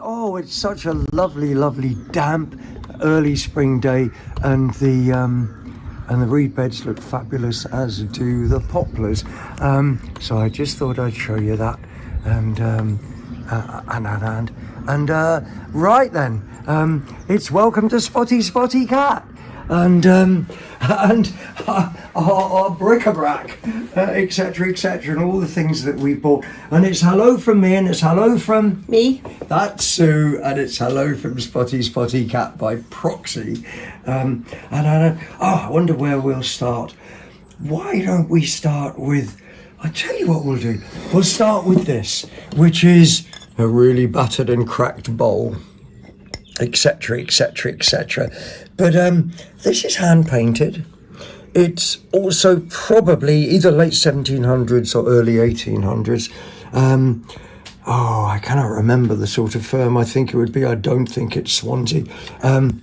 Oh, it's such a lovely, lovely damp early spring day, and the reed beds look fabulous, as do the poplars. So I just thought I'd show you that, and right then, it's welcome to Spotty Cat. And our bric-a-brac, etc., and all the things that we bought. And it's hello from me, and it's hello from me. That's Sue, and it's hello from Spotty Cat by proxy. I wonder where we'll start. Why don't we start with? I tell you what we'll do. We'll start with this, which is a really battered and cracked bowl, etc. But this is hand painted. It's also probably either late 1700s or early 1800s. I cannot remember the sort of firm I think it would be. I don't think it's Swansea. And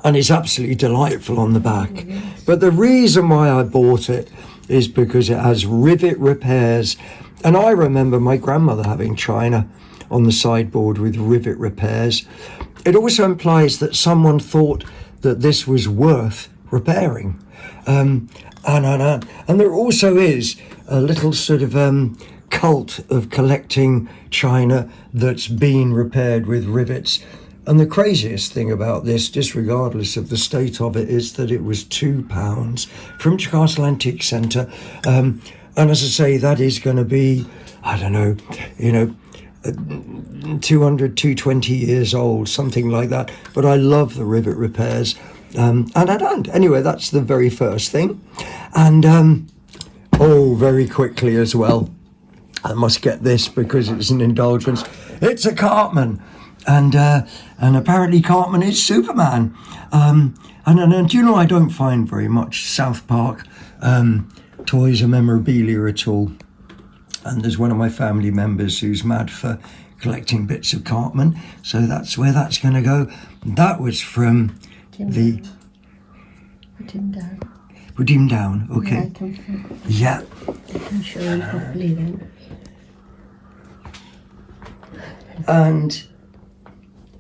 it's absolutely delightful on the back. But the reason why I bought it is because it has rivet repairs. And I remember my grandmother having china on the sideboard with rivet repairs. It also implies that someone thought that this was worth repairing. And there also is a little sort of cult of collecting china that's been repaired with rivets. And the craziest thing about this, disregardless of the state of it, is that it was £2 from Newcastle Antique Centre. And as I say, that is going to be, 220 years old, something like that. But I love the rivet repairs. Anyway, that's the very first thing. And very quickly as well, I must get this because it's an indulgence. It's a Cartman, and apparently Cartman is Superman. And do you know, I don't find very much South Park toys or memorabilia at all. And there's one of my family members who's mad for collecting bits of Cartman, so that's where that's going to go. That was from Put him down, okay. Yeah. I can show you properly then. And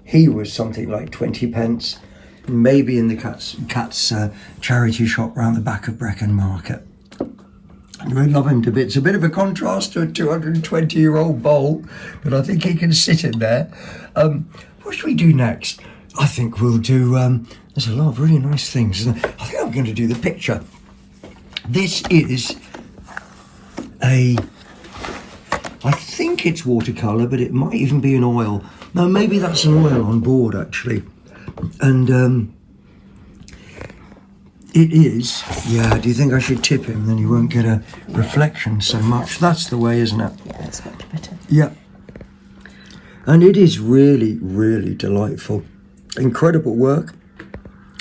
he was something like 20 pence, maybe in the cat's charity shop round the back of Brecon Market. And we love him to bits. A bit of a contrast to a 220-year-old bowl, but I think he can sit in there. What should we do next? I think we'll do, there's a lot of really nice things. I think I'm going to do the picture. This is I think it's watercolour, but it might even be an oil. No, maybe that's an oil on board, actually. And it is, do you think I should tip him? Then you won't get a reflection so much. That's the way, isn't it? Yeah, that's much better. Yeah. And it is really, really delightful. Incredible work.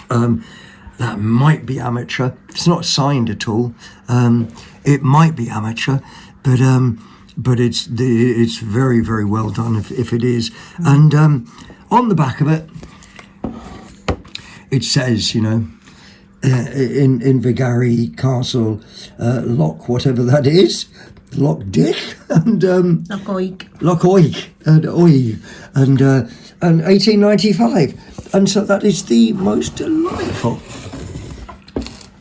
That might be amateur. It's not signed at all. It might be amateur, but it's very, very well done if it is. And on the back of it, it says, in Vigary Castle, Loch, whatever that is, Loch Dick, and Loch Oig, and Oig, and 1895. And so that is the most delightful,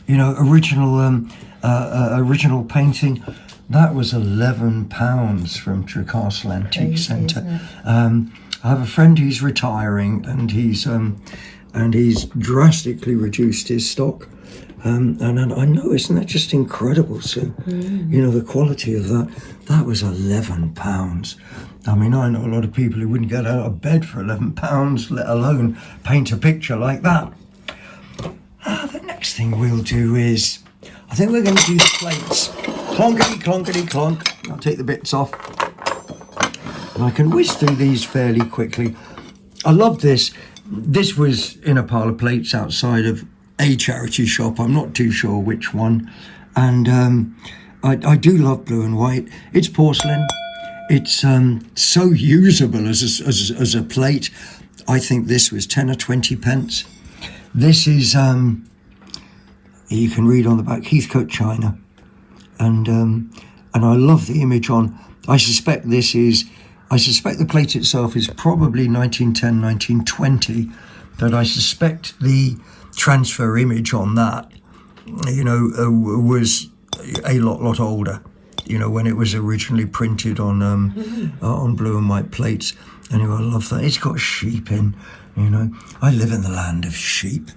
original painting. That was £11 from Newcastle Antique Centre. I have a friend who's retiring, and he's drastically reduced his stock. And I know, isn't that just incredible, Sue? The quality of that. That was £11. I mean, I know a lot of people who wouldn't get out of bed for £11, let alone paint a picture like that. The next thing we'll do is, I think we're going to do the plates. Clonkety, clonkety, clonk. I'll take the bits off. And I can whiz through these fairly quickly. I love this. This was in a pile of plates outside of a charity shop. I'm not too sure which one. And I do love blue and white. It's porcelain. It's so usable as a plate. I think this was 10 or 20 pence. This is, you can read on the back, Heathcote china. And I love the image on. I suspect this is I suspect the plate itself is probably 1910, 1920, but I suspect the transfer image on that, was a lot older, when it was originally printed on blue and white plates. Anyway, I love that. It's got sheep in, I live in the land of sheep.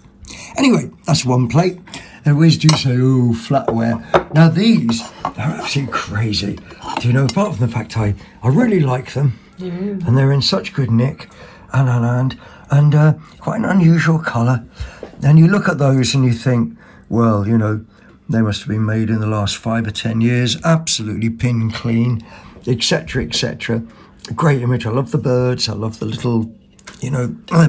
Anyway, that's one plate. And where's do you say, oh, flatware? Now these are absolutely crazy. Apart from the fact I really like them, and they're in such good nick, and quite an unusual colour. And you look at those and you think, well, they must have been made in the last 5 or 10 years, absolutely pin clean, etc., etc. Great image. I love the birds. I love the little,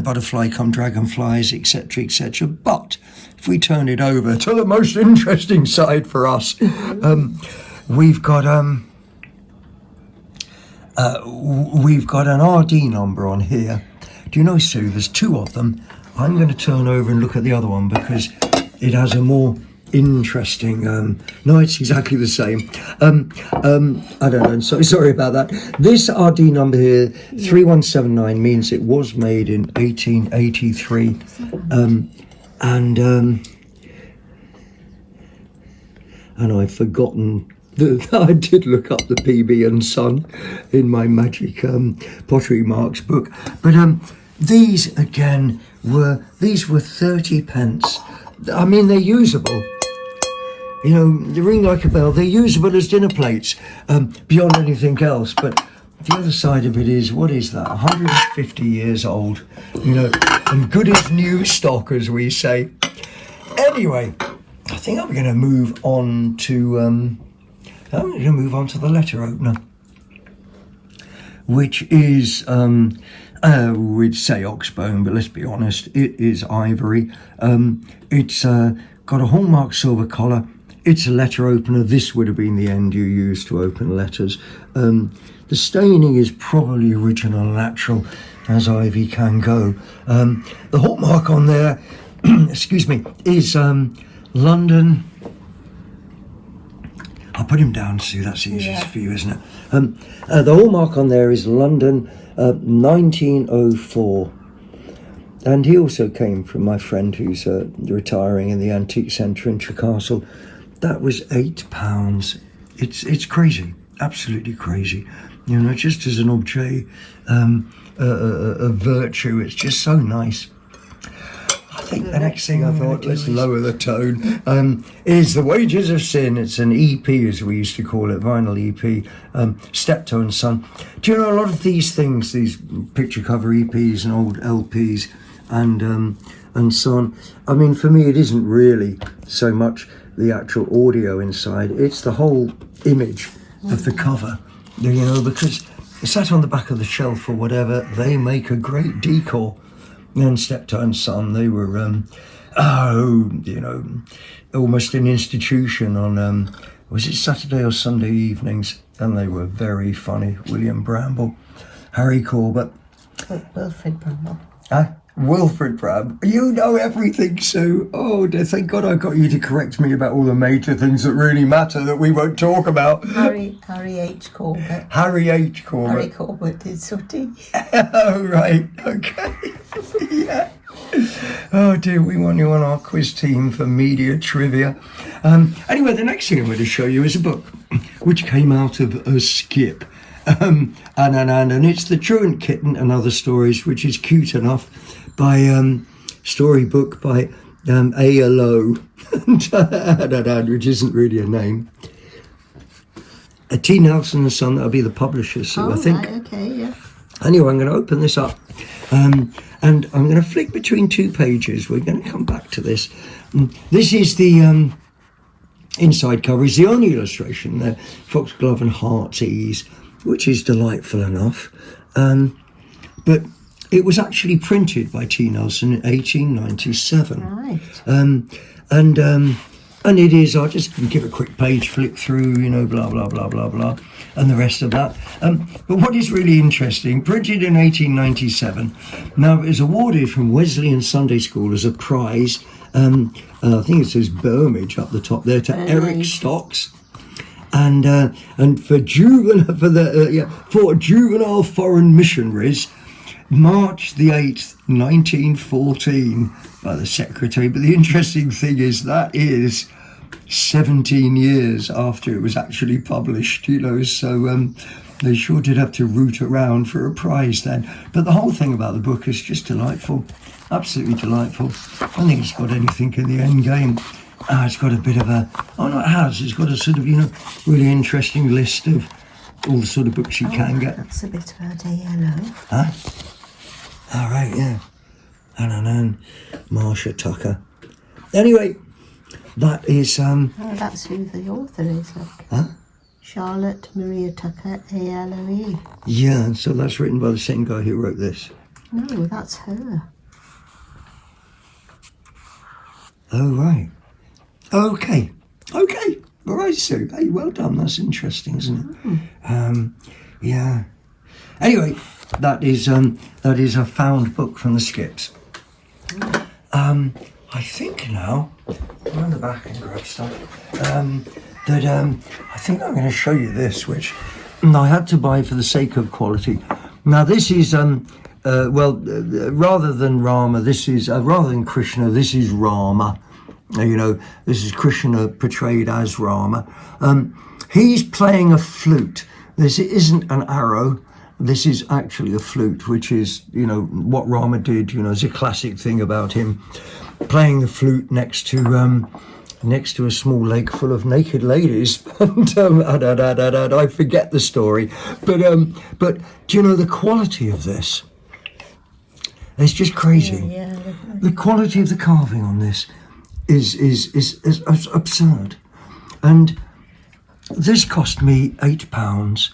butterfly come dragonflies, etc., etc. But if we turn it over to the most interesting side for us, we've got an RD number on here. Do you know, Sue? There's 2 of them. I'm going to turn over and look at the other one because it has a more interesting. No, it's exactly the same. I don't know. So sorry about that. This RD number here, 3179, means it was made in 1883, and I've forgotten. I did look up the PB and Son in my magic pottery marks book, but these again were 30 pence. I mean, they're usable. They ring like a bell. They're usable as dinner plates, beyond anything else. But the other side of it is, what is that? 150 years old, and good as new stock, as we say. Anyway, I think I'm going to move on to the letter opener, which is we'd say oxbone, but let's be honest, it is ivory. It's got a hallmark silver collar. It's a letter opener. This would have been the end you used to open letters. The staining is probably original and natural, as ivy can go. The hallmark on there, excuse me, is London. I'll put him down, Sue. That's easiest for you, isn't it? The hallmark on there is London, 1904. And he also came from my friend who's retiring in the Antique Centre in Trecastle. That was £8. It's crazy, absolutely crazy. Just as an objet, a virtue, it's just so nice. I think the next thing I thought, let's lower the tone, is The Wages of Sin. It's an EP, as we used to call it, vinyl EP, Steptoe and Son. Do you know a lot of these things, these picture cover EPs and old LPs and so on? I mean, for me, it isn't really so much the actual audio inside, it's the whole image of the cover, because sat on the back of the shelf or whatever, they make a great decor. And Steptoe and Son, they were, almost an institution on, was it Saturday or Sunday evenings? And they were very funny. William Bramble, Harry Corbett. Wilfred Bramble. Wilfred Bramble. You know everything, Sue. Oh, dear, thank God I got you to correct me about all the major things that really matter that we won't talk about. Harry H. Corbett. Harry H. Corbett. Harry Corbett is sooty. Oh, right. Okay. Yeah. Oh, dear, we want you on our quiz team for media trivia. Anyway, the next thing I'm going to show you is a book which came out of a skip. And it's The Truant Kitten and Other Stories, which is cute enough, by storybook by A.L.O. which isn't really a name. T. Nelson and Son, that'll be the publisher, so I think. Right, okay, yeah. Anyway, I'm going to open this up, and I'm going to flick between 2 pages. We're going to come back to this. This is the inside cover, is the only illustration there, foxglove and heart's ease, which is delightful enough. But it was actually printed by T. Nelson in 1897. Right. And it is, I'll just give a quick page flick through, blah, blah, blah, blah, blah, and the rest of that. But what is really interesting, printed in 1897. Now, it was awarded from Wesleyan Sunday School as a prize. I think it says Burmage up the top there, to Eric Stocks. and for juvenile foreign missionaries, March the 8th, 1914, by the secretary. But the interesting thing is that is 17 years after it was actually published, so they sure did have to root around for a prize then. But the whole thing about the book is just delightful, absolutely delightful. I don't think it's got anything in the end game. It's got a bit of a, it's got a sort of, really interesting list of all the sort of books you can get. That's a bit about a yellow. Huh? All right, yeah. And Marsha Tucker. Anyway, that is... that's who the author is. Huh? Charlotte Maria Tucker, ALOE. Yeah, so that's written by the same guy who wrote this. No, that's her. Oh, right. Okay. All right, Sue. Hey, well done. That's interesting, isn't it? Yeah. Anyway, that is a found book from the Skips. I think now, I'm on the back and grab stuff, I think I'm going to show you this, which I had to buy for the sake of quality. Now, this is, rather than Rama, this is, rather than Krishna, this is Rama. This is Krishna portrayed as Rama. He's playing a flute. This isn't an arrow. This is actually a flute, which is, what Rama did, is a classic thing about him. Playing the flute next to a small lake full of naked ladies. And I forget the story. But do you know the quality of this? It's just crazy. Yeah. The quality of the carving on this is absurd. And this cost me £8,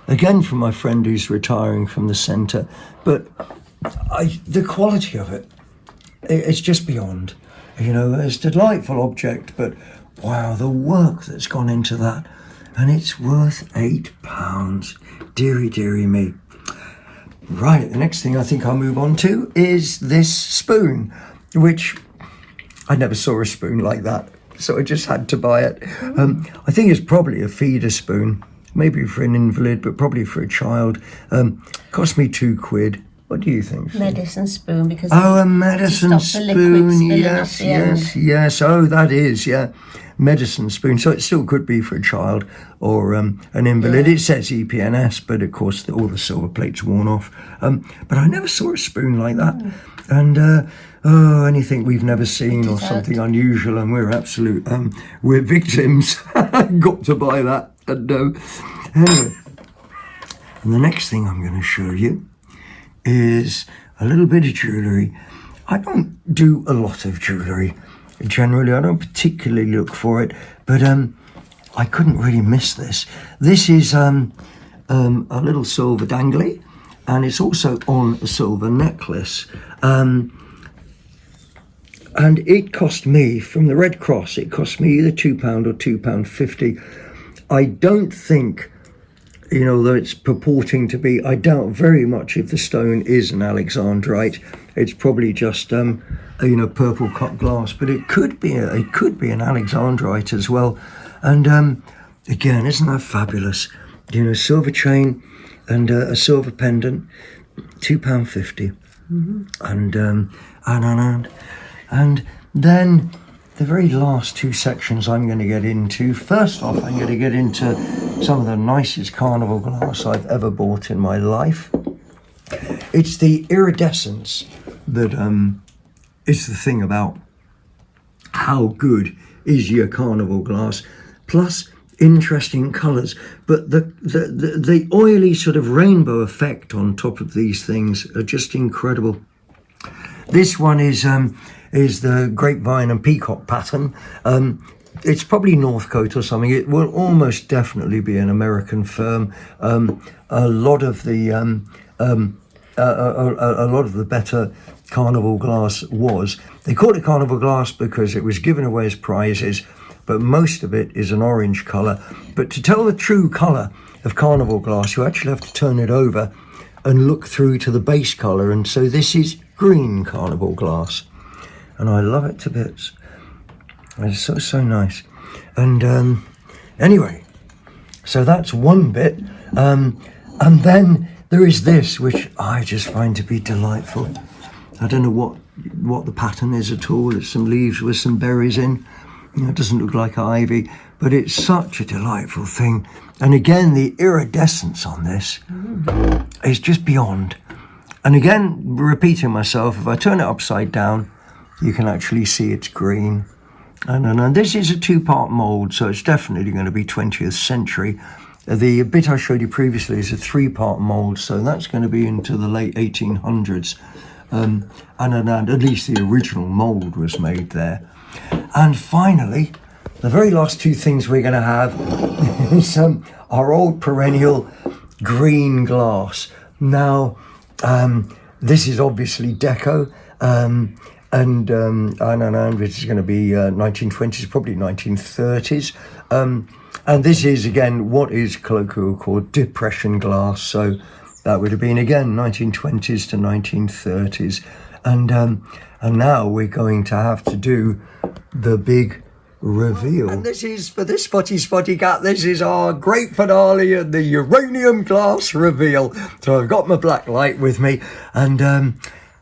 again from my friend who's retiring from the centre. But the quality of it's just beyond. It's a delightful object, but wow, the work that's gone into that. And it's worth £8. Dearie me. Right, the next thing I think I'll move on to is this spoon, which I never saw a spoon like that, so I just had to buy it. I think it's probably a feeder spoon, maybe for an invalid, but probably for a child. Cost me £2. What do you think? Medicine spoon, because a medicine spoon. Yes. Oh, that is, yeah. Medicine spoon. So it still could be for a child or an invalid. Yeah. It says EPNS, but of course all the silver plate's worn off. But I never saw a spoon like that. And anything we've never seen or something unusual, and we're absolute, we're victims. Got to buy that. And anyway, and the next thing I'm going to show you is a little bit of jewellery. I don't do a lot of jewellery. Generally, I don't particularly look for it, but I couldn't really miss this. This is a little silver dangly, and it's also on a silver necklace. And it cost me, from the Red Cross, it cost me either £2 or £2.50. I don't think, though it's purporting to be, I doubt very much if the stone is an alexandrite. It's probably just, purple cut glass, but it could be an alexandrite as well. And again, isn't that fabulous? Silver chain and a silver pendant, £2.50. And then the very last two sections I'm going to get into. First off, I'm going to get into some of the nicest carnival glass I've ever bought in my life. It's the iridescence that is the thing about how good is your carnival glass, plus interesting colours. But the oily sort of rainbow effect on top of these things are just incredible. This one is the grapevine and peacock pattern. It's probably Northcote or something. It will almost definitely be an American firm. A lot of the better carnival glass was. They called it carnival glass because it was given away as prizes, but most of it is an orange colour. But to tell the true colour of carnival glass, you actually have to turn it over and look through to the base colour. And so this is green carnival glass. And I love it to bits. It's so nice. And Anyway, so that's one bit. And then there is this, which I just find to be delightful. I don't know what the pattern is at all. It's some leaves with some berries in. It doesn't look like ivy, but it's such a delightful thing. And again, the iridescence on this is just beyond. And again, repeating myself, if I turn it upside down, you can actually see it's green. And this is a 2-part mould, so it's definitely going to be 20th century. The bit I showed you previously is a 3-part mould, so that's going to be into the late 1800s. And at least the original mould was made there. And finally, the very last 2 things we're going to have is our old perennial green glass. Now, this is obviously deco, and I don't know, this is going to be 1920s, probably 1930s. And this is, again, what is colloquially called depression glass. So that would have been, again, 1920s to 1930s. And now we're going to have to do the big reveal. And this is, for this Spotty Cat, this is our great finale and the uranium glass reveal. So I've got my black light with me, and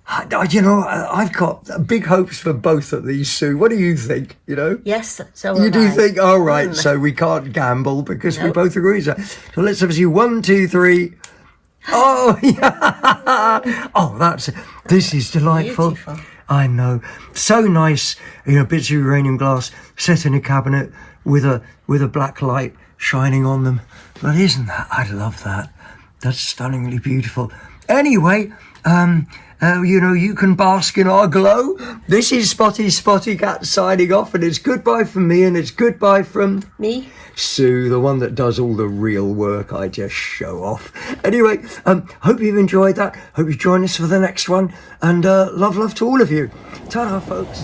I've got big hopes for both of these, Sue. What do you think? Yes, so you do I. think? All right, so we can't gamble because we both agree. So let's have a see. 1, 2, 3. Oh, yeah. Oh, this is delightful. Beautiful. I know. So nice, bits of uranium glass set in a cabinet with a black light shining on them. But isn't that, I love that. That's stunningly beautiful. Anyway, you can bask in our glow. This is Spotty Cat signing off, and it's goodbye from me, and it's goodbye from Me? Sue, the one that does all the real work. I just show off. Anyway, hope you've enjoyed that. Hope you join us for the next one, and love to all of you. Ta-ra, folks.